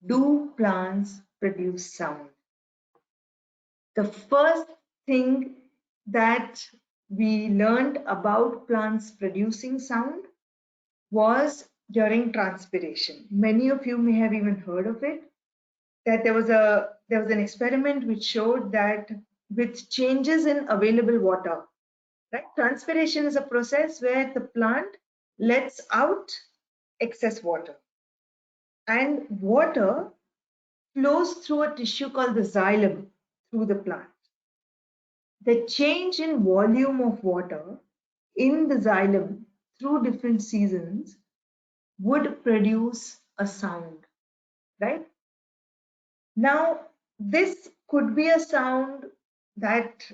Do plants produce sound? The first thing that we learned about plants producing sound was during transpiration. Many of you may have even heard of it, that there was an experiment which showed that with changes in available water, right? Transpiration is a process where the plant lets out excess water, and water flows through a tissue called the xylem through the plant. The change in volume of water in the xylem through different seasons would produce a sound, right? Now, this could be a sound that,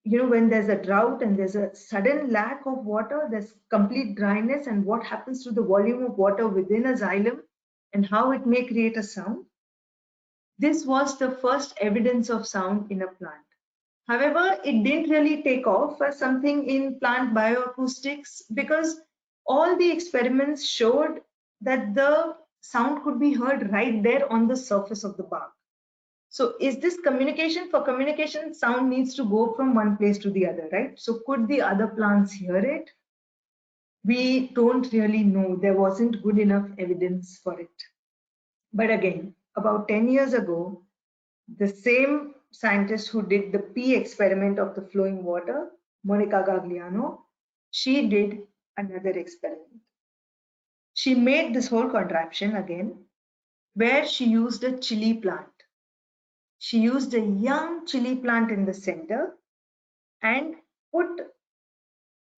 when there's a drought and there's a sudden lack of water, there's complete dryness, and what happens to the volume of water within a xylem and how it may create a sound. This was the first evidence of sound in a plant. However, it didn't really take off as something in plant bioacoustics, because all the experiments showed that the sound could be heard right there on the surface of the bark. So is this communication? For communication, sound needs to go from one place to the other, right? So could the other plants hear it? We don't really know. There wasn't good enough evidence for it. But again, about 10 years ago, the same scientist who did the pea experiment of the flowing water, Monica Gagliano, she did another experiment. She made this whole contraption again, where she used a chili plant. She used a young chili plant in the center and put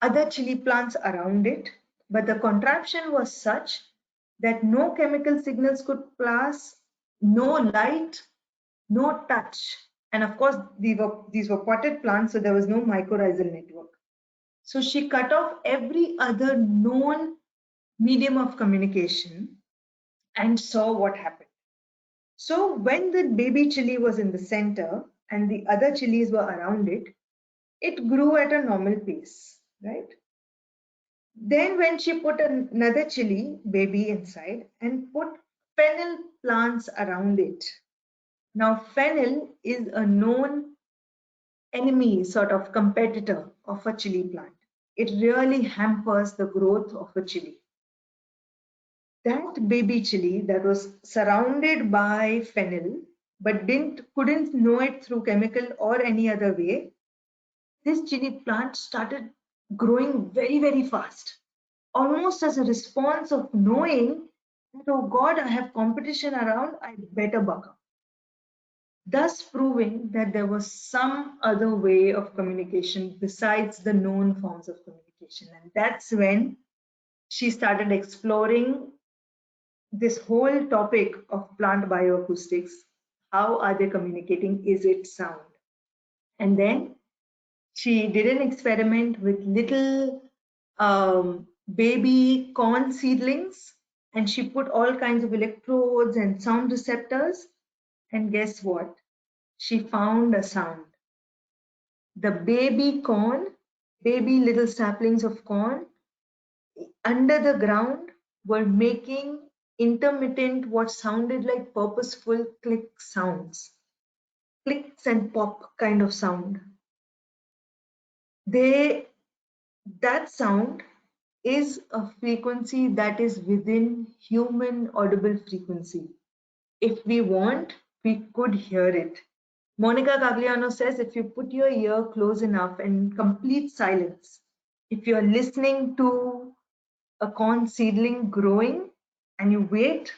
other chili plants around it, but the contraption was such that no chemical signals could pass, no light, no touch. And of course, these were potted plants, so there was no mycorrhizal network. So she cut off every other known medium of communication and saw what happened. So when the baby chili was in the center and the other chilies were around it, it grew at a normal pace, right? Then when she put another chili baby inside and put fennel plants around it. Now fennel is a known enemy, sort of competitor of a chili plant. It really hampers the growth of a chili. That baby chili that was surrounded by fennel but couldn't know it through chemical or any other way, this chili plant started growing very, very fast. almost as a response of knowing that, oh God, I have competition around, I better buck up. Thus proving that there was some other way of communication besides the known forms of communication. And that's when she started exploring this whole topic of plant bioacoustics. How are they communicating? Is it sound? And then she did an experiment with little baby corn seedlings, and she put all kinds of electrodes and sound receptors. And guess what? She found a sound. The baby corn, baby little saplings of corn under the ground were making intermittent, what sounded like purposeful click sounds, clicks and pop kind of sound. That sound is a frequency that is within human audible frequency. If we want, we could hear it. Monica Gagliano says if you put your ear close enough and complete silence, if you're listening to a corn seedling growing and you wait,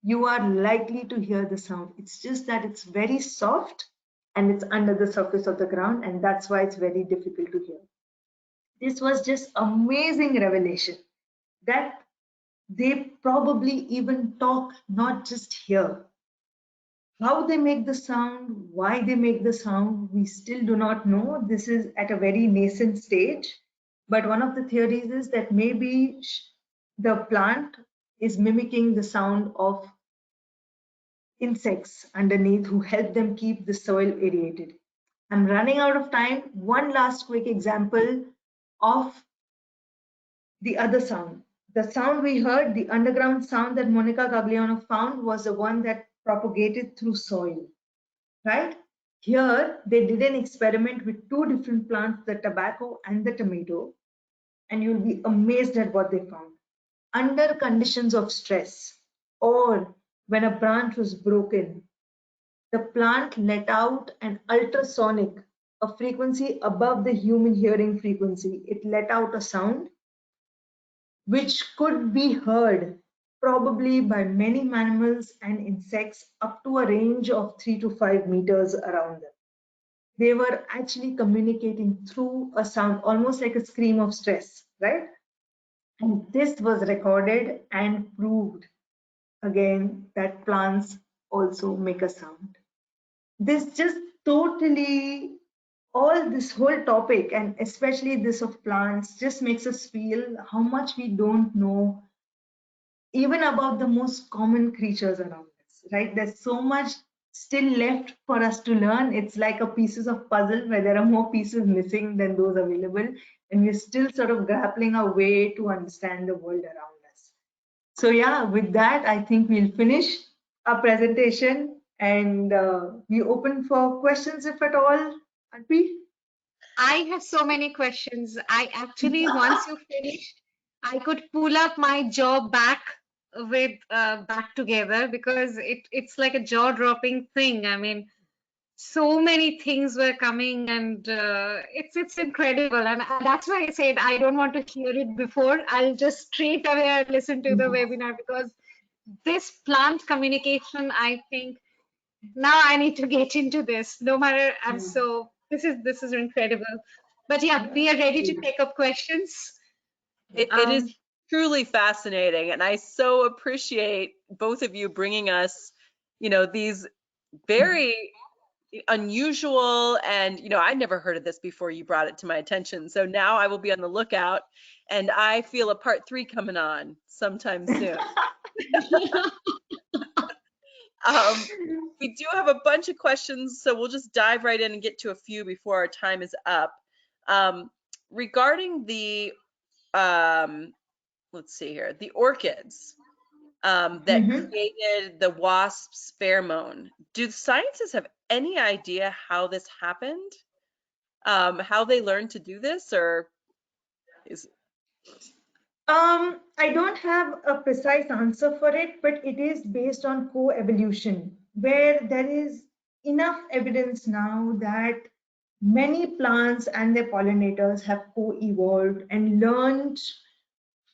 you are likely to hear the sound. It's just that it's very soft and it's under the surface of the ground, and that's why it's very difficult to hear. This was just amazing revelation that they probably even talk, not just hear. How they make the sound, why they make the sound, we still do not know. This is at a very nascent stage. But one of the theories is that maybe the plant is mimicking the sound of insects underneath who help them keep the soil aerated. I'm running out of time. One last quick example of the other sound. The sound we heard, the underground sound that Monica Gagliano found, was the one that propagated through soil, right? Here, they did an experiment with two different plants, the tobacco and the tomato, and you'll be amazed at what they found. Under conditions of stress, or when a branch was broken, the plant let out an ultrasonic, a frequency above the human hearing frequency. It let out a sound which could be heard probably by many mammals and insects up to a range of 3 to 5 meters around them. They were actually communicating through a sound, almost like a scream of stress, right? And this was recorded and proved again that plants also make a sound. This just totally, all this whole topic, and especially this of plants, just makes us feel how much we don't know even about the most common creatures around us, right? There's so much still left for us to learn. It's like a pieces of puzzle where there are more pieces missing than those available, and we're still sort of grappling our way to understand the world around us. So yeah, with that, I think we'll finish our presentation, and we open for questions if at all. Arpi? I have so many questions. I actually, once you finish, I could pull up my jaw back with back together, because it's like a jaw-dropping thing. I mean, so many things were coming, and it's incredible. And that's why I said I don't want to hear it before. I'll just straight away listen to the webinar, because this plant communication, I think now I need to get into this. No matter, I'm so this is incredible. But yeah, we are ready to take up questions. It is truly fascinating, and I so appreciate both of you bringing us, these very unusual, and I'd never heard of this before you brought it to my attention. So now I will be on the lookout, and I feel a part 3 coming on sometime soon. We do have a bunch of questions, so we'll just dive right in and get to a few before our time is up. Regarding the let's see here, the orchids that created the wasp's pheromone. Do scientists have any idea how this happened? How they learned to do this, or is I don't have a precise answer for it, but it is based on co-evolution, where there is enough evidence now that many plants and their pollinators have co-evolved and learned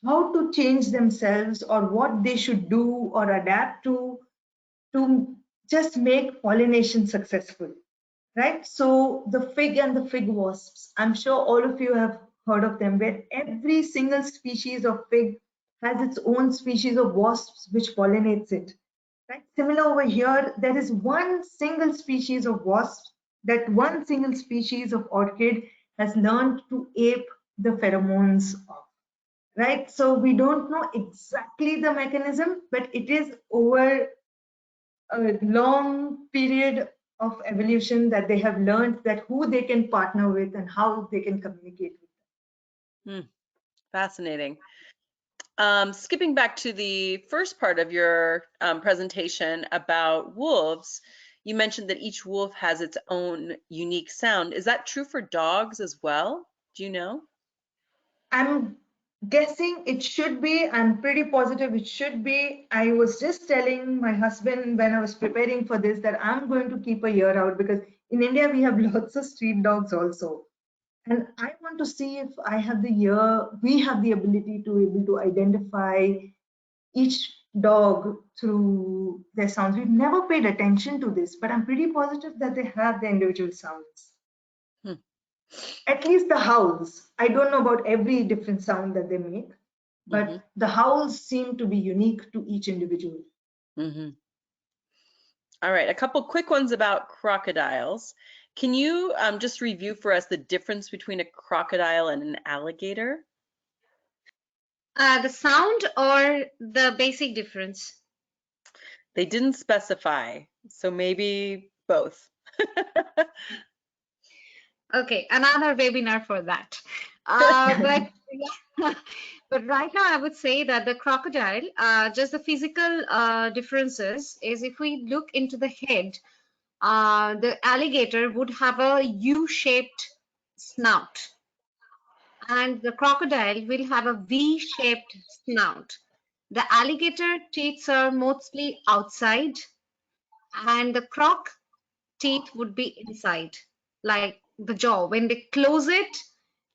how to change themselves or what they should do or adapt to just make pollination successful, right? So the fig and the fig wasps, I'm sure all of you have heard of them, where every single species of fig has its own species of wasps which pollinates it, right? Similar over here, there is one single species of wasp, that one single species of orchid has learned to ape the pheromones of, right? So we don't know exactly the mechanism, but it is over a long period of evolution that they have learned that who they can partner with and how they can communicate with. Fascinating. Skipping back to the first part of your presentation about wolves, you mentioned that each wolf has its own unique sound. Is that true for dogs as well? Do you know? I'm guessing it should be. I'm pretty positive it should be. I was just telling my husband when I was preparing for this that I'm going to keep a ear out, because in India we have lots of street dogs also. And I want to see if I have the ear, we have the ability to able to identify each dog through their sounds. We've never paid attention to this, but I'm pretty positive that they have their individual sounds. Hmm. At least the howls. I don't know about every different sound that they make, but the howls seem to be unique to each individual. All right, a couple quick ones about crocodiles. Can you just review for us the difference between a crocodile and an alligator? The sound or the basic difference? They didn't specify, so maybe both. Okay, another webinar for that. But yeah, but right now I would say that the crocodile, just the physical differences is if we look into the head, the alligator would have a U-shaped snout, and the crocodile will have a V-shaped snout. The alligator teeth are mostly outside, and the croc teeth would be inside, like the jaw. When they close it,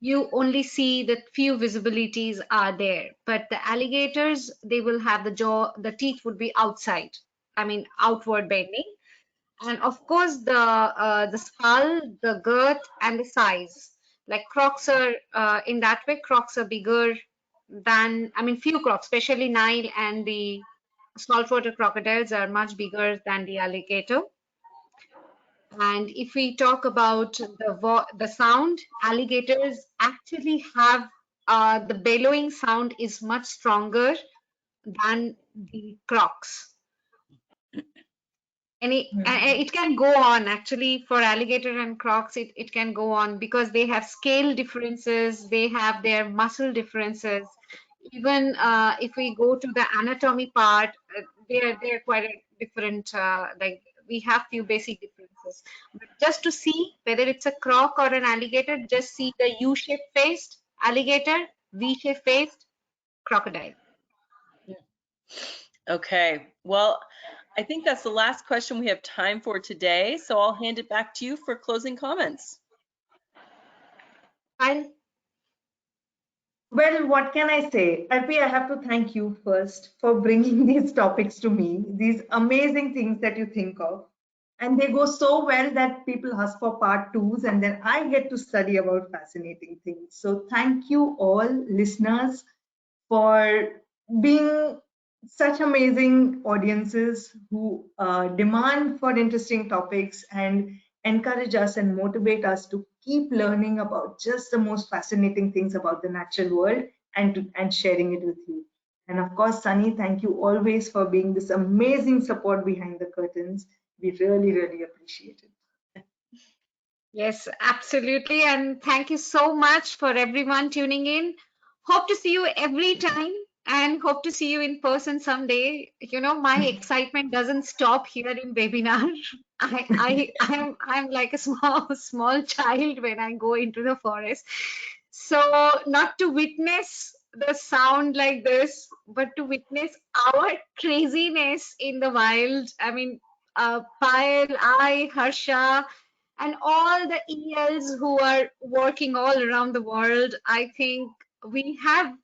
you only see that few visibilities are there. But the alligators, they will have the jaw, the teeth would be outside, I mean outward bending. And of course, the skull, the girth, and the size. Like crocs are in that way, crocs are bigger than, I mean, few crocs, especially Nile and the saltwater crocodiles are much bigger than the alligator. And if we talk about the sound, alligators actually have the bellowing sound is much stronger than the crocs. And it can go on actually for alligator and crocs, it can go on because they have scale differences, they have their muscle differences. Even if we go to the anatomy part, they're quite a different, like we have few basic differences. But just to see whether it's a croc or an alligator, just see the U-shaped faced alligator, V-shaped faced crocodile. Okay, well, I think that's the last question we have time for today, so I'll hand it back to you for closing comments. Payal? Well, what can I say? Arpi, I have to thank you first for bringing these topics to me, these amazing things that you think of. And they go so well that people ask for part twos, and then I get to study about fascinating things. So thank you all listeners for being such amazing audiences who demand for interesting topics and encourage us and motivate us to keep learning about just the most fascinating things about the natural world and sharing it with you. And of course, Sunny, thank you always for being this amazing support behind the curtains. We really, really appreciate it. Yes, absolutely. And thank you so much for everyone tuning in. Hope to see you every time and hope to see you in person someday. You know, my excitement doesn't stop here in webinar. I'm like a small child when I go into the forest. So not to witness the sound like this, but to witness our craziness in the wild. I mean, Payal, Harsha, and all the ELs who are working all around the world. I think we have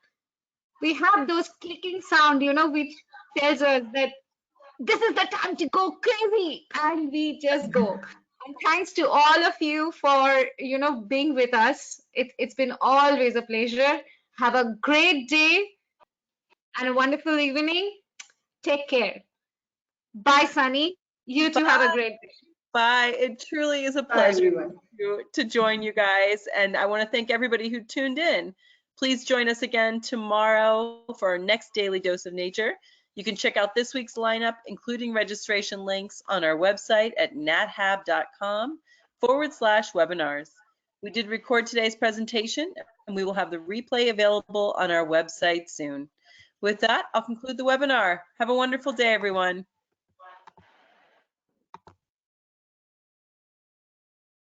we have those clicking sound, which tells us that this is the time to go crazy, and we just go. And thanks to all of you for, being with us. It's been always a pleasure. Have a great day and a wonderful evening. Take care. Bye, Sunny. You too have a great day. Bye. It truly is a Bye, pleasure everyone. to join you guys. And I want to thank everybody who tuned in. Please join us again tomorrow for our next Daily Dose of Nature. You can check out this week's lineup, including registration links, on our website at nathab.com/webinars. We did record today's presentation, and we will have the replay available on our website soon. With that, I'll conclude the webinar. Have a wonderful day, everyone.